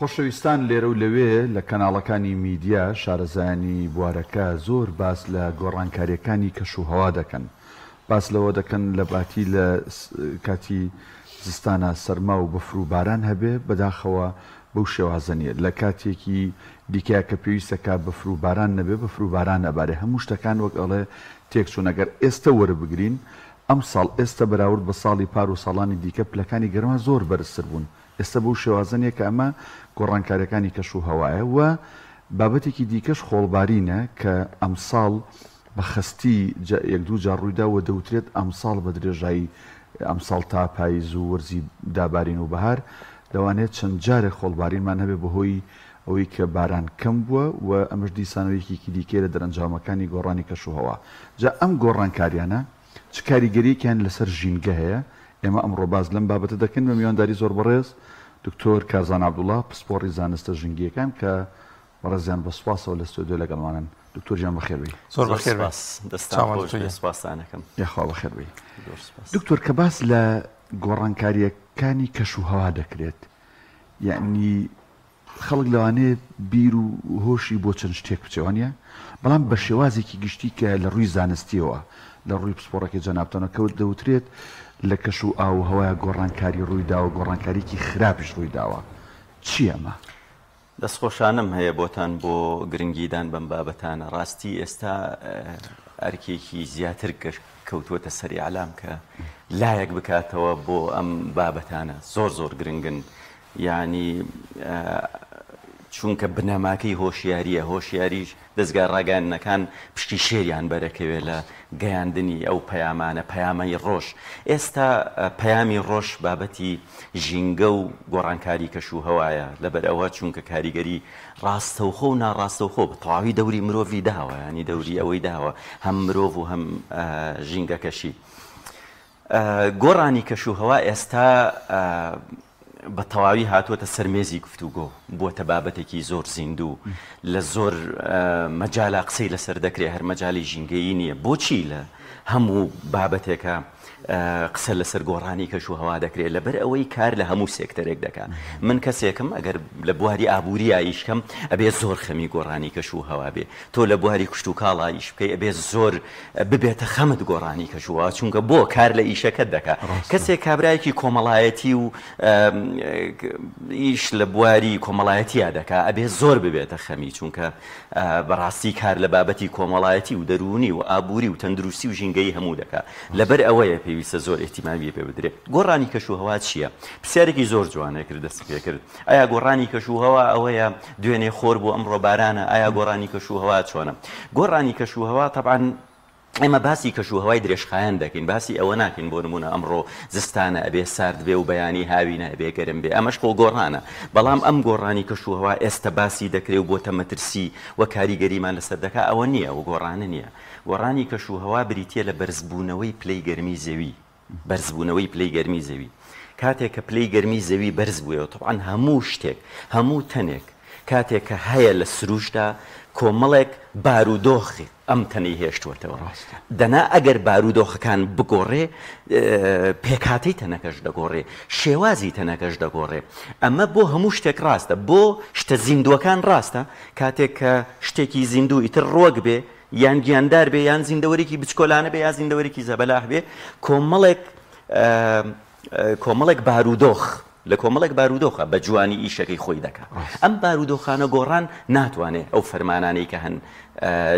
خۆشەویستان لێرە و لەوێ لە کەناڵەکانی میدیا شارەزایانی بوارەکە زۆر باس لە گۆڕانکاریەکانی کەشوهەوا دەکەن. باس لەوە دەکەن لە باتی لە کاتی زستانە سەرما و بەفر و باران هەبێ بەداخەوە بەو شێوازەنیە لە کاتێکی دیکە کە پێویستەکە بەفر و باران نەبێ بەفر و باران نەبارێ هەموو شتەکان وەک ئەڵێ تێکچوون. ئەگەر ئێستا وەربگرین ئەم ساڵ ئێستا بەراورد بە ساڵی پار و ساڵانی دیکە پلەکانی گەرما زۆر بەرزتر بوون. ئێستا بەو شێوازەنێک کە ئەمە گۆڕانکاریەکانی کەشوهەوایە و بابەتێکی دیکەش خۆڵبارینە کە ئەم ساڵ بە خستی یەک دوو جار ڕوویداوە دەوترێت ئەم ساڵ بە درێژایی ئەم ساڵ تا پاییز و وەرزی دابارین و بەهار لەوانێت چەند جارێک خۆڵبارینمان هەبێ بەهۆی ئەوەی کە باران کەم بووە و ئەمەش دیسانەوەیەکی دیکە لە دەرەنجامەکانی گۆڕانی کەشوهەوا. جا ئەم گۆڕانکاریانە چ کاریگەریەکیان لەسەر ژینگە هەیە؟ ئێمە ئەمڕۆ باز لەم بابەتە دەکەن بە میوانداری زۆر بەڕێز دکتۆر کارزان عەبدوڵڵا پسپۆڕی زانستە ژینگیەکان کە بەڕێزیان بە سوپاسەوە لە ستۆدیۆ لەگەڵمانن. دکتۆر گیان بەخێربێی. زۆر بەخێر سوپاسانەکەم. یاخوا بەخێربێی. دکتۆر کە باس لە گۆڕانکاریەکانی کەشوهەوا دەکرێت یعنی خەڵک لەوانەیە بیر و هۆشی بۆ چەند شتێک بچێوانە بەڵام بە شێوازێکی گشتی کە لە ڕووی زانستیەوە لە ڕووی پسپۆڕەکەی جەنابتەوە کەوت دەوترێت لە کەش و ئاو هەوای گۆڕانکاری ڕوویداوە گۆڕانکاریکی خراپش ڕوویداوە. چی ئەمە؟ دەستخۆشانم هەیە بۆتان بۆ گرنگیدان بەم بابەتانە. ڕاستی ئێستا ئەرکێکی زیاتر کەوتووەتە سەری عەلام کە لایەک بکاتەوە بۆ ئەم بابەتانە زۆر زۆر گرنگن. یعنی چونکە بنەماکەی هۆشیاریە هۆشیاریش دەستگا ڕاگەیاندنەکان پشتی شێریان بەرەکەوێ لە گەیاندنی ئەو پەیامانە پەیامەی ڕۆژ. ئێستا پەیامی ڕۆژ بابەتی ژینگە و گۆڕانکاری کەشوهەوایە لەبەر ئەوە چونکە کاریگەری ڕاستەوخۆ و ناڕاستەوخۆ بە تەواوی دەوری مرۆڤی داوە ینی دەوری ئەوەی داوە هەم مرۆڤ و هەم ژینگەکەشی. گۆڕانی کەشوهەوا ئێستا بە تەواوی هاتووەتە سەرمێزی گفتوگۆ بۆتە بابەتێکی زۆر زیندوو لە زۆر مەجالا قسەی لەسەر دەکرێت هەر مەجای ژینگەیی نییە. بۆچی لە هەموو بابەتێکە قسە لەسەر گۆڕانی کەشوهەوا دەکرێت لەبەر ئەوەی کار لە هەموو سێکتەرێک دەکات. من کەسێکم ئەگەر لە بواری ئابووری ئایشکەم ئەبێ زۆر خەمی گۆڕانی کەشوهەوا بێ، تۆ لە بواری کشت و کاڵ ئایش بکەی ئەبێ زۆر ببێتە خەمت گۆڕانی کەشوهەوا چونکە بۆ کار لە ئیشەکەت دەکات. کەسێک کابرایەکی کۆمەڵایەتی و ئیش لە بواری کۆمەڵایەتیە دەکات ئەبێ زۆر ببێتە خەمی چونکە بەڕاستی کار لە بابەتی کۆمەڵایەتی و دەرونی و ئابووری و تەندروستی و ژینگەی هەموو دەکات. لەبەر ئەوەیە پێویستە زۆر ئێتیمامی پێ بدرێت. گۆڕانی کەشوهەوا چییە؟ پرسیارێکی زۆر جوانە کرد دەست پێ کرد. ئایا گۆڕانی کەشوهەوا ئەوەیە دوێنێ خۆر بۆ ئەمڕۆ بارانە؟ ئایا گۆڕانی کەشوهەوا چۆنە؟ گۆڕانی کەشوهەوا تەبعاً ئێمە باسی کەشوهەوای درێژخایەن دەکەین، باسی ئەوە ناکەین بۆ نمونە ئەمڕۆ زستانە ئەبێ سارد بێ و بەیانی هاوینە ئەبێ گەرم بێ، ئەمەش خۆ گۆڕانە. بەڵام ئەم گۆڕانی کەشوهەوا ئێستا باسی دەکرێت و بۆتە مەترسی و کاریگەریمان لەسەر دەکات ئەوە نییە و گۆڕانە نییە. گۆڕانی کەشوهەوا بریتیە لە بەرزبوونەوەی پلەی گەرمی زەوی. بەرزبوونەوەی پلەی گەرمی زەوی کاتێک کە پلەی گەرمی زەوی بەرز بووەوە تەبعاً هەموو شتێک هەموو تەنێک کاتێک کە هەیە لە سروشدا کۆمەڵێک بارودۆخی ئەم تەنەی هێشتوەتەوە. دەنا ئەگەر بارودۆخەکان بگۆڕێ پێکهاتەی تەنەکەش دەگۆڕێ، شێوازی تەنەکەش دەگۆڕێ. ئەمە بۆ هەموو شتێک ڕاستە، بۆ شتە زیندوەکان ڕاستە. کاتێک کە شتێکی زیندوو ئیتر ڕۆک بێ یان گیاندار بێ یان زیندەوەرێکی بچکۆلانە بێ یا زیندەوەرێکی زەبەلاح بێ کۆمەڵێک بارودۆخ لە کۆمەڵێک بارودۆخە بە جوانی ئیشەکەی خۆی دەکات. ئەم بارودۆخانە گۆڕان ناتوانێت ئەو فەرمانانەی کە هەن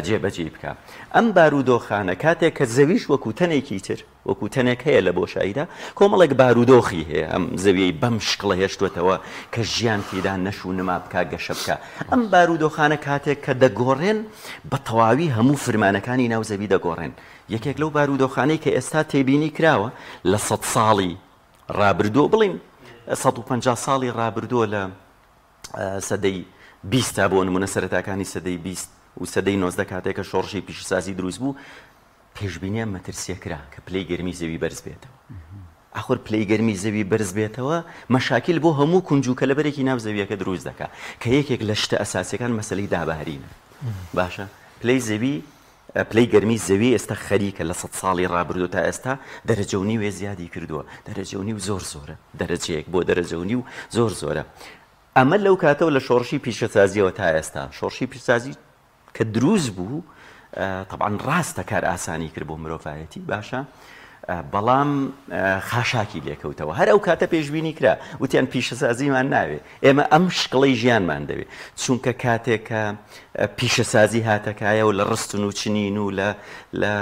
جێبەجێ بکە. ئەم بارودۆخانە کاتێک کە زەویش وەکو تەنێکی تر وەکو تەنێک هەیە لە بۆشاییدا کۆمەڵێک بارودۆخی هەیە ئەم زەویەی بەم شکڵە هێشتوێتەوە کە ژیان تێدا نەش و نما بکە گەشە بکە. ئەم بارودۆخانە کاتێک کە دەگۆڕێن بە تەواوی هەموو فرمانەکانی ناو زەوی دەگۆڕێن. یەکێک لەو بارودۆخانەی کە ئێستا تێبینی کراوە لە 100 ساڵی ڕابردووە بڵین 150 ساڵی ڕابردووە لە سەدەی 20 بۆ نمونە سەرەتاکانی سەدەی 20 و سەدەی 19 کاتێک کە شۆڕشی پیشەسازی دروست بوو پێشبینیان مەترسیە کرا کە پلەی گەرمی زەوی بەرز بێتەوە. ئاخۆر پلەی گەرمی زەوی بەرز بێتەوە مەشاکل بۆ هەموو کونجوکە لەبەرێکی ناو زەویەکە دروست دەکات کە یەکێک لە شتە ئەساسیەکان مەسەلەی دابارینە. باشە پلەی گەرمی زەوی ئێستا خەریکە لە 100 ساڵی ڕابردوو تا ئێستا دەرەجە و نیوێ زیادی کردووە. دەرەجە و نیو زۆر زۆرە، دەرەجەیەک بۆ دەرەجە و نیو زۆر زۆرە. ئەمە لەو کاتەوە لە شۆڕشی پیشەسازیەوە تا ئێستا شۆڕشی پیشسازی کە دروست بوو طبعاً ڕاستە کار ئاسانی کرد بۆ مرۆڤایەتی باشە بەڵام خاشاکی لێکەوتەوە هەر ئەو کاتە پێشبینی کرا وتیان پیشەسازیمان ناوێ ئێمە ئەم شقڵەی ژیانمان دەوێت چونکە کاتێک کە پیشەسازی هاتەکایە و لە ڕستن و چنین و لە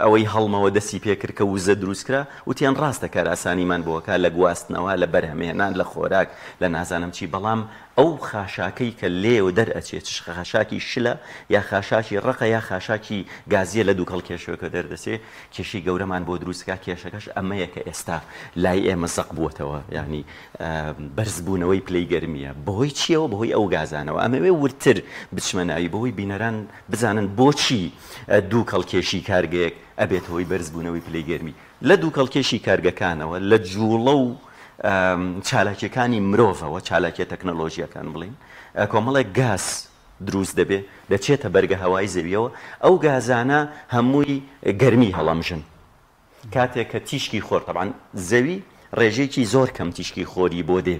ئەوەی هەڵمەوە دەستی پێکرد کە وزە دروستکرا وتیان ڕاستە کار ئاسانیمان بۆکە لە گواستنەوە لە بەرهەمێنان لە خۆراک لە نازانم چی بەڵام ئەو خاشاکەی کە لێوە دەرئەچێت خاشاکی شلە یا خاشاکی ڕقە یا خاشاکی گازیە لە دوو کەڵکێشەوەکە دەردەسێ کێشی گەورەمان بۆ دروستکە کێشەکەش ئەمەیە کە ئێستا لای ئێمە زەق بووەتەوە یعنی بەرزبوونەوەی پلەی گەرمیە بەهۆی چیەوە بەهۆی ئەو گازانەوە ئەمەوێ ورتر بچمە ناوی بەهۆی بینەران بزانن بۆچی دوو کەڵکێشی کارگەیەک ئەبێت هۆی بەرزبوونەوەی پلەی گەرمی لە دوو کەڵکێشی کارگەکانەوە لە جوڵە و چالاکیەکانی مرۆڤەوە چالاکیە تەکنەلۆژیەکان بڵین کۆمەڵێک گاز دروست دەبێت دەچێتە بەرگە هەوای زەویەوە ئەو گازانە هەمووی گەرمی هەڵەمژن کاتێک کە تیشکی خۆر طبعاً زەوی ڕێژێکی زۆر کەم تیشکی خۆری بۆ دێ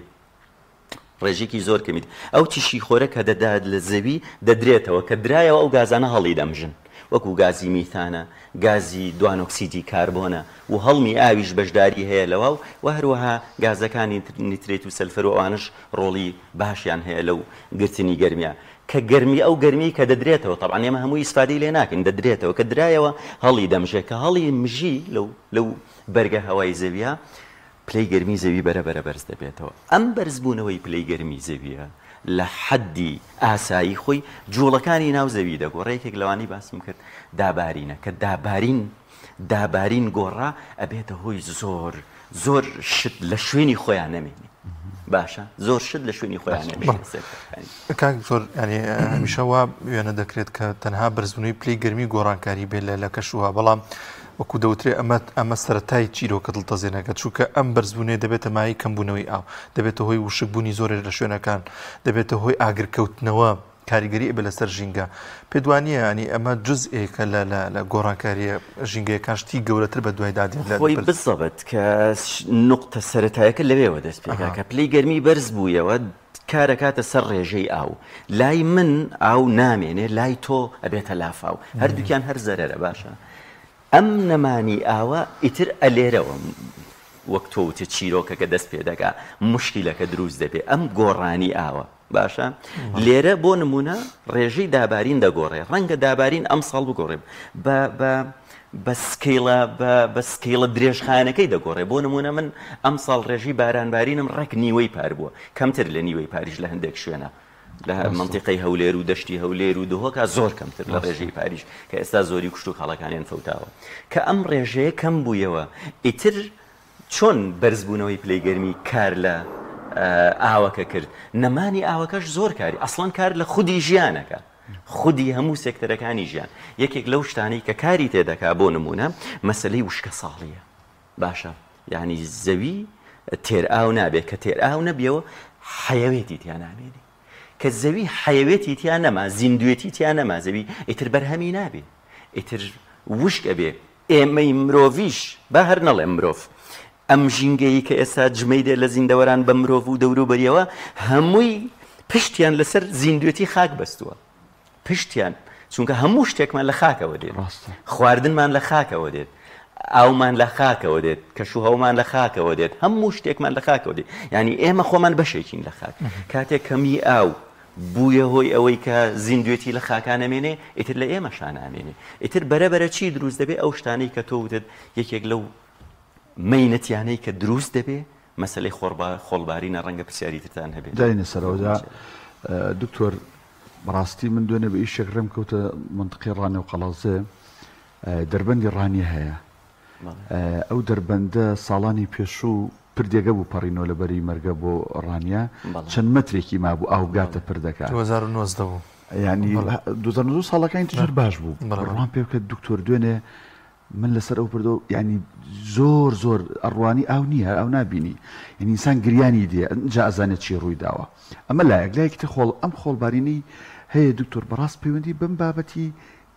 ڕێژێکی زۆر کەمیت ئەو تیشکی خۆرە کە دەدات لە زەوی دەدرێتەوە کە درایەوە ئەو گازانە هەڵی دەمژن وەکو گازی میتانە گازی دوانۆکسیدی کاربۆنە و هەڵمی ئاویش بەشداری هەیە لەوە و هەروەها گازەکانی نیترێت و سەلفەر و ئەوانش ڕۆڵی باشیان هەیە لەو گرتنی گەرمیە کە گەرمی ئەو گەرمی کە دەدرێتەوە طبعاً ئێمە هەمووی ئیسفادەی لێ ناکەین دەدرێتەوە کە درایەوە هەڵی دەمژێت کە هەڵی مژی لەو بەرگە هەوای زەویە پلەی گەرمی زەوی بەرەبەرە بەرز دەبێتەوە ئەم بەرزبوونەوەی پلەی گەرمی زەویە لە حەدی ئاسایی خۆی جوڵەکانی ناو زەوی دەگۆڕێکێک لەوانی باسم کرد دابارینە کە دابارین گۆڕا ئەبێتە هۆی زۆر شت لە شوێنی خۆیان نەمێنی باشە زۆر شت لە شوێنی خۆیان نەمێنی زۆر ینی هەمیشەوە وێنە دەکرێت کە تەنها بەرزبوونەوەی پلەی گەرمی گۆڕانکاری بێت لە کەشوها بەڵام وەکو دەوترێت ئەمە سەرەتای چیرۆکە دڵتەزێنەکە چونکە ئەم بەرزبوونەیە دەبێتە مای کەمبوونەوەی ئاو دەبێتە هۆی وشکبوونی زۆرێک لە شوێنەکان دەبێتە هۆی ئاگرکەوتنەوە کاریگەری بە لەسەر ژینگە پێدوانیە ینی ئەمە جزئێکە لە گۆڕانکاریە ژینگەیەکان شتی گەورەتر بە دوای دادێت خۆی بزەبێت کە نقطە سەرەتایەکە لەوێوە دەست پێکا کە پلەی گەرمی بەرز بوویەوە کارەکاتە سەر ڕێژەی ئاو لای من ئاو نامێنێ لای تۆ ئەبێتە لافاو هەردووکیان هەر زەرەرە باشە ئەم نەمانی ئاوە ئیتر ئەلێرەوە وەک تۆوتە چیرۆکەکە دەست پێ دەکا مشکیلەکە دروست دەبێت ئەم گۆڕانی ئاوە باشە لێرە بۆ نمونە ڕێژەی دابارین دەگۆڕێ ڕەنگە دابارین ئەم ساڵ بگۆڕێ بە سکیڵە درێژخانەکەی دەگۆڕێ بۆ نمونە من ئەم ساڵ ڕێژی بارانبارینم ڕێک نیوەی پار بووە کەمتر لە نیوەی پاریش لە هەندێک شوێنە لە منطقەی هەولێر و دەشتی هەولێر و دهۆکە زۆر کەمتر لە ڕێژەی پاریش کە ئێستا زۆری کوشت و خەڵەکانیان فەوتاوە کە ئەم ڕێژەیە کەم بوویەوە ئیتر چۆن بەرزبوونەوەی پلەی گەرمی کار لە ئاوەکە کرد نەمانی ئاوەکەش زۆر کاری ئەسڵەن کار لە خودی ژیانەکە خودی هەموو سێکتەرەکانی ژیان یەکێک لەو شتانەی کە کاری تێدەکا بۆ نمونە مەسەلەی وشکە ساڵیە باشە یعنی زەوی تێر ئاو نابێت کە تێر ئاو نەبیەوە حەیەوێتی تیان نامێنی کە زەوی حەیەوێتی تیان نەما زیندوێتی تیان نەما زەوی ئیتر بەرهەمی نابێ ئیتر وشک ئەبێ ئێمەی مرۆڤیش با هەر نەڵێ مرۆڤ ئەم ژینگەی کە ئێستا جمەی دێ لە زیندەوەران بە مرۆڤ و دەوروبەریەوە هەمووی پشتیان لەسەر زیندوێتی خاک بەستووە پشتیان چونکە هەموو شتێکمان لە خاکەوە دێت خواردنمان لە خاکەوە دێت ئاومان لە خاکەوە دێت کەشوهەومان لە خاکەوە دێت هەموو شتێکمان لە خاکەوە دێت ینی ئێمە خۆمان بەشێکین لە خاک کاتێک کەمی ئاو بوویە هۆی ئەوەی کە زیندوێتی لە خاکانەمێنێ ئیتر لە ئێمەشان ئامێنێ ئیتر بەرەبەرە چی دروست دەبێت ئەو شتانەی کە تۆ وتت یەکێک لەو مەینەتیانەی کە دروست دەبێ مەسلەی خۆڵبارینە ڕەنگە پرسیاری ترتان هەبێت داینە سەرەوەدا دکتۆر بەڕاستی من دوێنێ بە ئیشێک ڕێم کەوتە منطقی ڕانێ و قەڵازێ دەربەندی ڕانی هەیە ئەو دەربەندە ساڵانی پێشوو پردێگە بوو پەڕینەوە لەبەری مەرگە بۆ ڕانیا چەند مەترێکی مابوو ئاوگاتە پردەکە 2009 بوو ینی 2009 ساڵەکانی تژر باش بوو ڕوان پێ بکە دکتۆر دوێنێ من لەسەر ئەو پردە ینی زۆر ئەڕوانی ئاو نییە ئەو نبینی یعنی ئینسان گریانی دێ جا ئەزانێت چی ڕووی داوە ئەمە لایەک لایەکی خۆڵ ئەم خۆڵبارینی هەیە دکتۆر بەڕاست پەیوەندی بەم بابەتی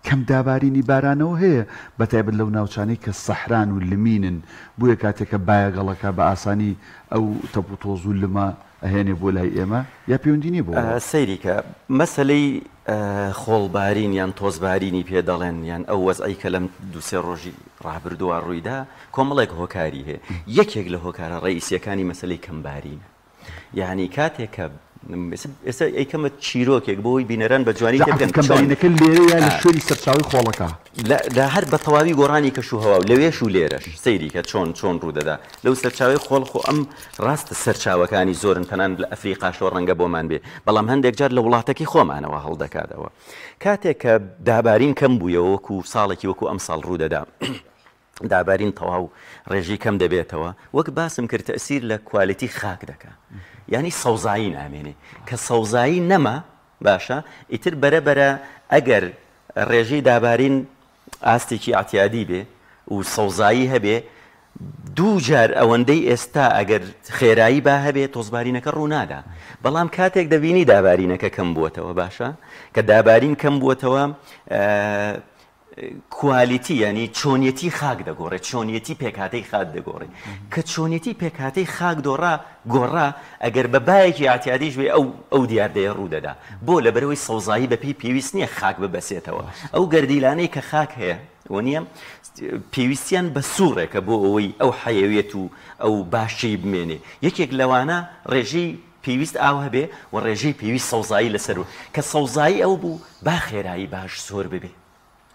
کەم دابارینی بارانەوە هەیە بەتایبەت لەو ناوچانەی کە سەحران و لمینن بویە کاتێککە بایەگەڵەکە بە ئاسانی ئەو تەپ و تۆز و لمە ئەهێنێ بۆ لای ئێمە یا پەیوەندی بۆ سەیریکە مەسلەی خۆڵبارین یان تۆزبارینی پێ دەڵێن یان ئەو وەزعی کە لەم دووسێ ڕۆژی ڕابردووە ڕوویدا کۆمەڵێک هۆکاری هەیە یەکێک لە هۆکارە ڕئیسیەکانی مەسلەی کەمبارینە یعنی کاتێک کە ئێستا ئەیکەمە چیرۆکێک بۆی بینەران بە جوانی کەمبارینەکە لێرەیە لە شوێنی سەرچاوی خۆڵەکە لە هەر بە تەواوی گۆڕانی کەشوهەوا و لەوێش و لێرەش سەیریکە چۆن ڕوودەدا لەو سەرچاوی خۆڵ خۆ ئەم ڕاستە سەرچاوەکانی زۆرن تەنان لە ئەفریقاشەوە ڕەنگە بۆمان بێ بەڵام هەندێک جار لە وڵاتێکی خۆمانەوە هەڵدەکاتەوە کاتێک کە دابارین کەم بوویەوە وەکو ساڵێکی وەکو ئەم ساڵ ڕوودەدا دابارین تەواو ڕێژی کەم دەبێتەوە وەک باسم کرد تەئسیر لە کوالیتی خاک دەکات یعنی سەوزایی نامێنێ کە سەوزایی نەما باشە ئیتر بەرەبەرە ئەگەر ڕێژەی دابارین ئاستێکی ئاعتیادی بێ و سەوزایی هەبێ دوو جار ئەوەندەی ئێستا ئەگەر خێرایی با هەبێ تۆزبارینەکە ڕوونادا بەڵام کاتێک دەبینی دابارینەکە کەم بووەتەوە باشە کە دابارین کەم بووەتەوە کوالیتی ینی چۆنیەتی خاک دەگۆڕێت چۆنیەتی پێکاتەی خاک دەگۆڕێت کە چۆنیەتی پێکاتەی خاک گۆڕا ئەگەر بە بایەکی ئاعتیادیش بێ ئەو دیاردەیە ڕوودەدا بۆ لە بەرەوەی سەوزایی بەپی پێویست نییە خاک ببەسێتەوە ئەو گەردیلانەی کە خاک هەیە وەنیە پێویستیان بە سوورێکە بۆ ئەوەی ئەو حەیەوێت و ئەو باشەی بمێنێ یەکێک لەوانە ڕێژەی پێویست ئاو هەبێ و ڕێژەی پێویست سەوزایی لەسەر و کە سەوزایی ئەو بوو با خێرایی باش زۆر ببێ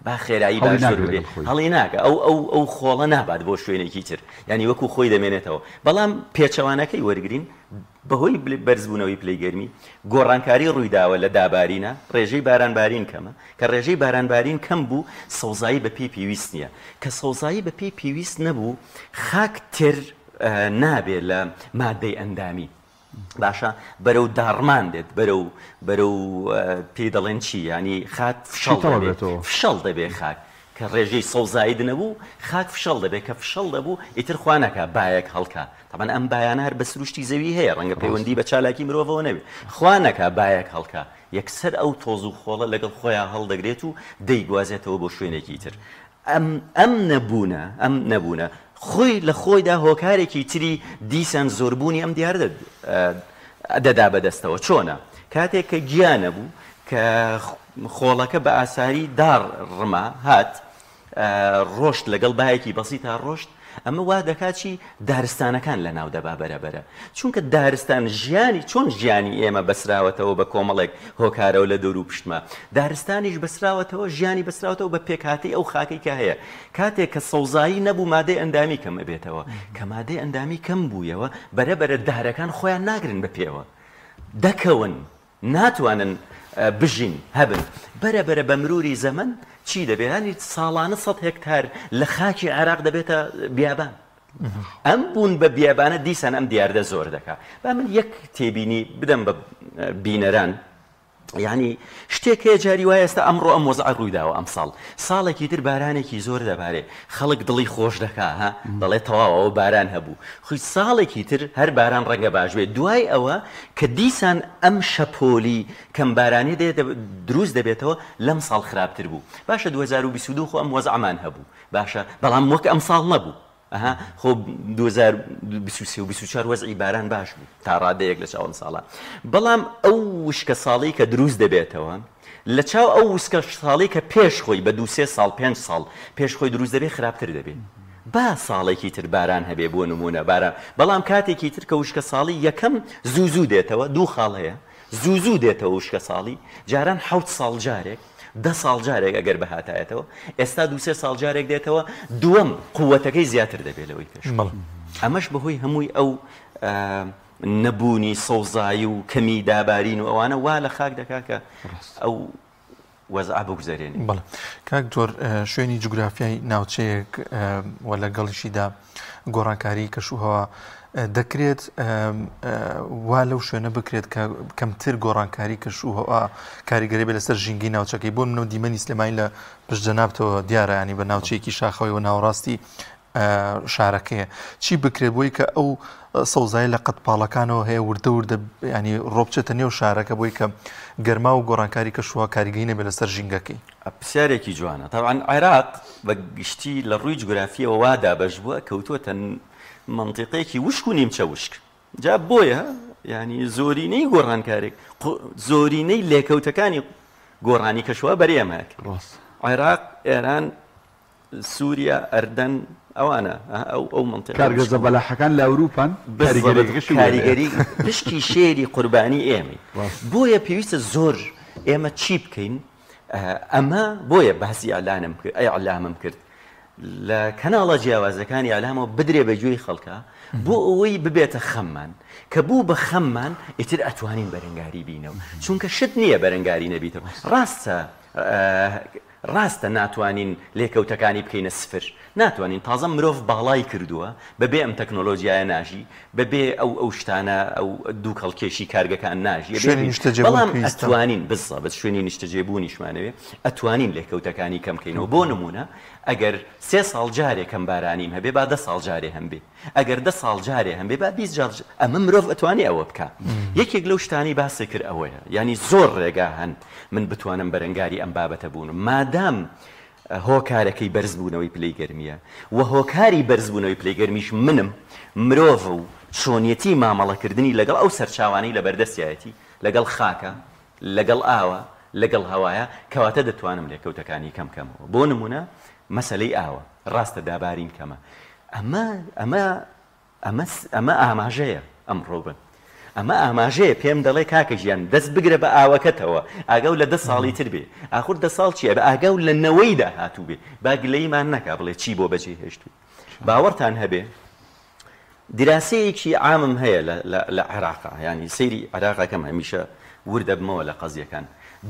با خێرایی باشتر بێ هەڵی ناکە ئەو خۆڵە نابات بۆ شوێنێکی تر ینی وەکو خۆی دەمێنێتەوە بەڵام پێچەوانەکەی وەرگین بەهۆی بەرزبوونەوەی پلەی گەرمی گۆڕانکاری ڕوویداوە لە دابارینە ڕێژەی بارانبارین کەمە کە ڕێژەی بارانبارین کەم بوو سەوزایی بە پێی پێویست نییە کە سەوزایی بە پێی پێویست نەبوو خاک تر نابێت لە مادەی ئەندامی باشە بەرەو داڕمان دێت بەرەو پێی دەڵێن چی ینی خاک فشەڵ دەبێ خاک کە ڕێژەی سەوزایی نەبوو خاک فشەڵ دەبێت کە فشەڵ دەبوو ئیتر خوانەکە بایەک هەڵکە تەمان ئەم بایانە هەر بە سروشتی زەوی هەیە ڕەنگە پەیوەندی بە چالاکی مرۆڤەوە نەبێت خوانەکە بایەک هەڵکە یەکسەر ئەو تۆز و خۆڵە لەگەڵ خۆیان هەڵدەگرێت و دەیگوازێتەوە بۆ شوێنێکی تر ئەم نەبوونە خۆی لە خۆیدا هۆکارێکی تری دیسان زۆربوونی ئەم دیار دەدا بەدەستەوە چۆنە کاتێک کە گیانە بوو کە خۆڵەکە بە ئاساری دار ڕما هات ڕۆشت لەگەڵ بایەکی بەسی تا ڕۆشت ئەمە وا دەکاتی دارستانەکان لە ناو دەبا بەرەبەرە چونکە دارستان ژیانی چۆن ژیانی ئێمە بەسراوەتەوە بە کۆمەڵێک هۆکارەوە لە دەور و پشتمە دارستانیش بەسراوەتەوە ژیانی بەسراوەتەوە بە پێکهاتی ئەو خاکەی کە هەیە کاتێک کە سەوزایی نەبوو مادەی ئەندامی کەم بێتەوە کە مادەی ئەندامی کەم بوویەوە بەرەبەرە دارەکان خۆیان ناگرن بە پێوە دەکەون ناتوانن بژین هەبن بەرەبەرە بە مروری زەمن چی دەبێت هەنی ساڵانە 100 هێکتار لە خاکی عێراق دەبێتە بیابان ئەم بوون بە بیابانە دیسان ئەم دیاردە زۆر دەکات با من یەک تێبینی بدەم بە بینەران یعنی شتێک هەیە جاری وایە ئێستا ئەمڕۆ ئەم وەزع ڕوویداوە ئەم ساڵێکی تر بارانێکی زۆر دەبارێ خەڵک دڵی خۆش دەکا ها دەڵێ تەواوەوە باران هەبوو خوی ساڵێکی تر هەر باران ڕەنگە باش بێت دوای ئەوە کە دیسان ئەم شەپۆلی کەم بارانی دروست دەبێتەوە لەم ساڵ خراپتر بوو باشە 2022 خۆ ئەم وەزعمان هەبوو باشە بەڵام وەک ئەم ساڵ نەبوو خۆ 2023 و 24 وەزعی باران باش بوو تا ڕادەیەک لە چاوەم ساڵە بەڵام ئەو وشکە ساڵی کە دروست دەبێتەوە لە چاو ئەو وشکە ساڵی کە پێش خۆی بە 2-3 ساڵ 5 ساڵ پێش خۆی دروست دەبێت خراپتر دەبێت با ساڵێکی تر باران هەبێ بۆ نمونە باران بەڵام کاتێکی تر کە وشکە ساڵی یەکەم زوو دێتەوە دوو خاڵ هەیە زوو دێتەوە وشکە ساڵی جاران 7 ساڵ جارێک 10 ساڵ جارێک ئەگەر بەهاتایەتەوە ئێستا 2-3 ساڵ جارێک دێتەوە دووەم قووەتەکەی زیاتر دەبێت لەوەی پێش ئەمەش بەهۆی هەمووی ئەو نەبوونی سەوزایی و کەمی دابارین و ئەوانە وا لە خاک دەکا کە ئەو وەزع بگوزارێنی بەڵێ کاک جۆر شوێنی جوگرافیای ناوچەیەک و لەگەڵیشیدا گۆڕانکاری کەشوهەوا دەکرێت وا لەو شوێنە بکرێت کە کەمتر گۆڕانکاری کەشوهەوا کاریگەری بێ لەسەر ژینگی ناوچەکەی بۆ منەوە دیمەنی سلێمانی لە پشتجەنابتەوە دیارە ینی بە ناوچەیەکی شاخەوەی و ناوەڕاستی شارەکەیە چی بکرێت بۆی کە ئەو سەوزایی لە قەتپاڵەکانەوە هەیە وردە وردە ینی ڕۆبچێتە نێو شارەکە بۆی کە گەرما و گۆڕانکاری کەشوها کاریگەی نەبێت لەسەر ژینگەکەی. پرسیارێکی جوانە. طبعاً عێراق بە گشتی لە ڕووی جوگرافیەوە وادا بەش بووە کەوتووەتە منطقەیەکی وشک و نیمچە وشک. جا بۆیە ینی زۆرینەی گۆڕانکارێک زۆرینەی لێکەوتەکانی گۆڕانی کەشوها بەرێمەک عێراق، ئێران، سووریا، ئەردەن ئەوانە ئەو منطقە کارگەزە بەلاحەکان لە ئەوروپان کاریگەری پشتی شێری قوربانی ئێمەی. بۆیە پێویستە زۆر ئێمە چی بکەین؟ ئەمە بۆیە باسی ئەعلامم کرد لە کەناڵە جیاوازەکانی ئەعلامەوە بدرێ بە گوێی خەڵکە بۆ ئەوەی ببێتە خەممان کە بوو بە خەممان ئیتر ئەتوانین بەرەنگاری بینەوە، چونکە شت نییە بەرەنگاری نەبیتەوە. ڕاستە ناتوانین لێکەوتەکانی بکەینە سفر، ناتوانین تازە مرۆڤ باڵای کردووە بەبێ ئەم تەکنۆلۆژیایە ناژی، بەبێ ئەو شتانە ئەو دوو کەڵکێشی کارگەکان ناژی، بەڵام ئەتوانین بزەبەت شوێنی نیشتەجێبوونیشمانەوێ ئەتوانین لێکەوتەکانی کەم بکەینەوە. بۆ نمونە ئەگەر 3 ساڵ جارێک کەم بارانیم هەبێ با 10 ساڵ جارێ هەم بێ، ئەگەر 10 ساڵ جارێ هەم بێ با 20 جار ئەمە مرۆڤ ئەتوانی ئەوە بکە. یەکێک لەو شتانی باسی کرد ئەوەیە، ینی زۆر ڕێگا هەن من بتوانم بەرەنگاری ئەم بابەتە بوون مادام هۆکارەکەی بەرزبوونەوەی پلەی گەرمیە و هۆکاری بەرزبوونەوەی پلەی گەرمیش منم مرۆڤ و چۆنیەتی مامەڵەکردنی لەگەڵ ئەو سەرچاوانەی لە بەردەستایەتی لەگەڵ خاکە، لەگەڵ ئاوە، لەگەڵ هەوایە، کەواتە دەتوانم لێکەوتەکانی کەمکەمەوە. بۆ نمونە مەسەلەی ئاوە ڕاستە دابارین کەمە، ئەمە ئاماژەیە ئەمڕۆ بن، ئەمە ئاماژەیە پێم دەڵێ کاکە ژیان دەست بگرە بە ئاوەکەتەوە ئاگەو لە 10 ساڵی تر بێ، ئاخور 10 ساڵ چیە بە ئاگەو لە نەوەیدا هاتوو بێ، با گلەیمان نەکا بڵێ چی بۆ بەجێ هێشتووی. باوەڕتان هەبێ دراسەیەکی عامم هەیە لە عێراقا، ینی سەیری عێراقەکەم هەمیشە وردە بمەوە لە قەزیەکان،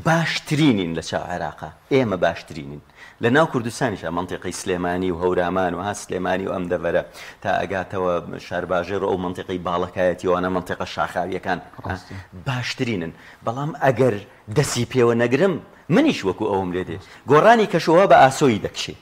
باشترینین لە چاو عێراقا، ئێمە باشترینین لە ناو کوردستانیشە، منطقەی سلێمانی و هەورامان و ها سلێمانی و ئەم دەڤەرە تا ئەگاتەوە شارباژێر و ئەو منطقەی باڵەکایەتیەوەوانە منطقە شاخاویەکان باشترینن. بەڵام ئەگەر دەسی پێوە نەگرم منیش وەکو ئەوم لێ دێ گۆڕانی کەشەوە بە ئاسۆی دەکشێ،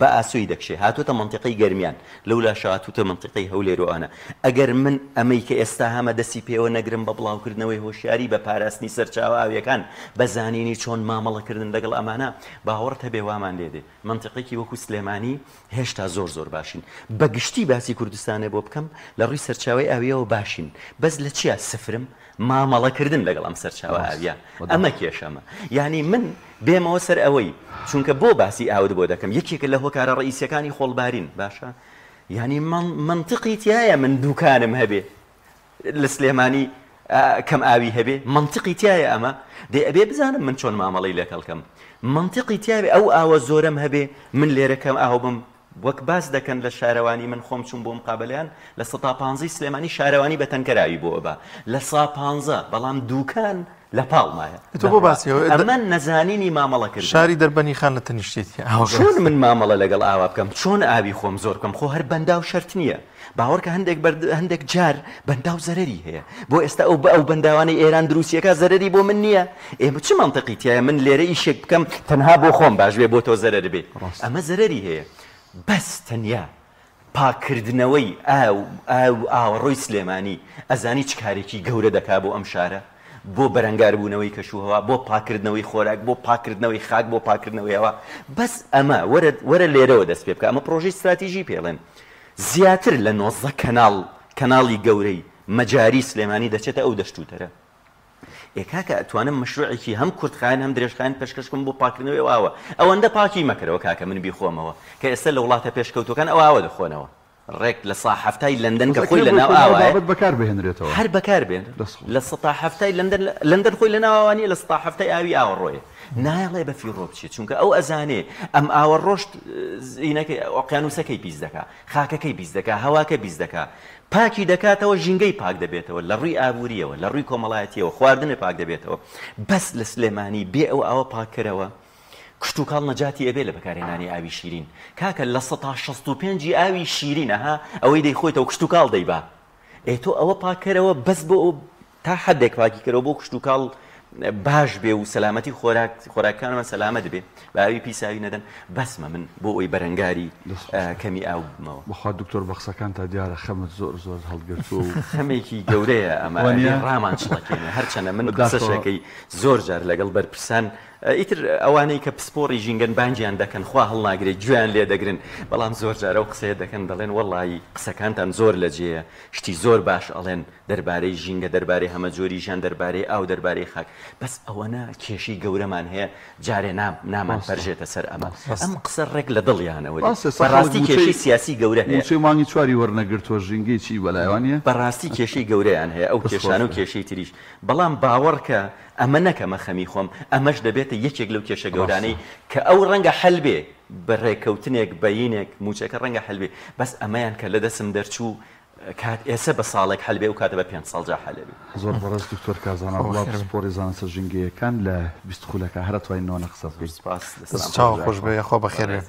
بە ئاسۆی دەکشێ، هاتوتە منطقەی گەرمیان لەولا شاتوتە منطقەی هەولێرۆوانە. ئەگەر من ئەمەی کە ئێستا هەمە دەسی پێوە نەگرم بە بڵاوکردنەوەی هۆشیاری بە پاراستنی سەرچاوە ئاویەکان بە زانینی چۆن مامەڵەکردن لەگەڵ ئەمانە باوەڕت هەبێ وامان لێ دێ. منطقێکی وەکو سلێمانی هێشتا زۆر باشین، بە گشتی باسی کوردستانە بۆ بکەم لە ڕووی سەرچاوی ئاویەوە باشین، بەس لە چیا سفرم؟ مامەڵەکردن لەگەڵ ئەم سەرچاوە ئاویە، ئەمە کێشەمە. ینی من بێمەوە سەر ئەوەی چونکە بۆ باسی ئاود بۆ دەکەم یەکێکە لە هۆکارە ڕئیسیەکانی خۆڵبارین باشە، ینی منطقی تایە من دوکانم هەبێ لە سلێمانی کەم ئاوی هەبێ، منطقی تایە ئەمە دێ ئەبێ بزانم من چۆن مامەڵەی لەکەڵکەم، منطقی تایە ئەو ئاوە زۆرم هەبێ من لێرەکەم ئاو بم. وەک باس دەکەن لە شارەوانی من خۆم چوون بۆ مقابلیان لە 115 سلێمانی شارەوانی بە تەنکەراوی بۆ ئەبا لە 115 بەڵام دوکان لە پاڵمایە. تۆ بۆ باسیەوە ئەمە نەزانینی مامەڵە کرد شاری دەربەنی خان لە تەنیشتێتی چۆن من مامەڵە لەگەڵ ئاوا بکەم، چۆن ئاوی خۆم زۆر بکەم، خۆ هەر بەندا و شەرت نییە. باوەڕکە هەندێک جار بەندا و زەرەری هەیە، بۆ ئێستا ئەو بەنداوانەی ئێران دروستیەکە زەرەری بۆ من نییە. ئێمە چ منطقی تایە من لێرە ئیشێک بکەم تەنها بۆ خۆم باش بێ بۆ تۆ زەرەر بێ، ئەمە زەرەری هەیە. بەس تەنیا پاکردنەوەی ئاوەڕۆی سلێمانی ئەزانی چ کارێکی گەورە دەکا بۆ ئەم شارە، بۆ بەرەنگاربوونەوەی کەشوهەوا، بۆ پاکردنەوەی خۆراک، بۆ پاکردنەوەی خاک، بۆ پاکردنەوەیەوە. بەس ئەمە وەرە لێرەوە دەست پێ بکە، ئەمە پرۆژەی استراتیژی پێڵێن. زیاتر لە 90 کەناڵی گەورەی مەجاری سلێمانی دەچێتە ئەو دەشتوتەرە. ئێکاکە ئەتوانم مەشروعێکی هەم کوردخان هەم درێژخان پێشکەشکم بۆ پاکردنەوەی ئاوە، ئەوەندە پاکی مەکەرەوە کاکە من بیخۆمەوە کە ئێستا لە وڵاتە پێشکەوتەکان ئەو ئاوە دەخۆنەوە. ڕێک لە ساحەفتای لەندەن کە خۆی لە ناو ئاوایە بەکار بهێنرێتەوە، هەر بەکار بێن لە سەتاحەفتای لەندەن خۆی لە ناوانی لە سەتاحەفتای ئاوی ئاوەڕۆیە نایڵێ بە فیڕۆ بچێت، چونکە ئەو ئەزانێ ئەم ئاوەڕۆشت ئۆقیانوسەکەی بیست دەکا، خاکەکەی بیست دەکا، هەواکە بیست دەکا، پاکی دەکاتەوە، ژینگەی پاک دەبێتەوە لە ڕووی ئابووریەوە، لە ڕووی کۆمەڵایەتیەوە، خواردنە پاک دەبێتەوە. بەس لە سلێمانی بێ ئەو ئاوە پاککەرەوە کشتتوکاڵ نەجاتی ئەبێ لە بەکارهێنانی ئاوی شیرین. کاکە لە 165 ئاوی شیرینەها ئەوەی دەیخۆیتەوە کشتتوکاڵ دەیبا، ئێ تۆ ئەوە پاککەرەوە بەس بۆ تا حەدێک پاکیکەرەوە بۆ کشتتوکاڵ باش بێ و سەلامەتی خۆراکانمە سەلامەت بێ باوی پیساوی نەدەن بەسمە من بۆ ئەوی بەرەنگاری کەمی ئاو بمەوە بەخوا دکتۆر بە قسەکان تا دیارە خەمت زۆر زۆر هەڵگرتو و خەمێکی گەورەیە ئەمە ڕامان چڵەکێنێ هەرچەنە من قسەشەکەی زۆر جار لەگەڵ بەرپرسان ئیتر ئەوانەی کە پسپۆڕی ژینگەن بانجیان دەکەن خوا هەڵناگرێت گویان لێ دەگرن بەڵام زۆر جارە و قسەیە دەکەن دەڵێن وەڵی قسەکانتان زۆر لە جێە شتی زۆر باش ئەڵێن دەربارەی ژینگە دەربارەی هەمە جۆری ژیان دەربارەی ئاو دەربارەی خاک بەس ئەوەنە کێشی گەورەمان هەیە جارێ نامان پەرژێتە سەر ئەمە ئەم قسە ڕێک لە دڵیانەوە بەڕاستی کێشی سیاسی گەورە هەیە موچەی مانگی چواری وەرنەگرتووە ژینگەی چی بەلایوانە بەڕاستی کێشەی گەورەیان هەیە ئەو کێشانە و کێشەی تریش بەڵام باوەڕکە ئەمە نەکەمە خەمی خۆم ئەمەش دەبێتە یەکێک لەو کێشە گەورانەی کە ئەو ڕەنگە حەل بێ بەڕێکەوتنێک بەینێک موچەکە ڕەنگە هەل بێ بەس ئەمەیان کە لە دەسم دەرچوو کات ئێستا بە ساڵێک هەل بێ و کاتە بە 5 ساڵجا هەل بێ زۆر بەڕێز دکتۆر کازانە وڵات سپۆڕی زانستە ژینگەیەکان لە 20 خولەکە هەرە توانینەوە قسە بکەین چاو خۆش بێ خۆ بەخێر بێ.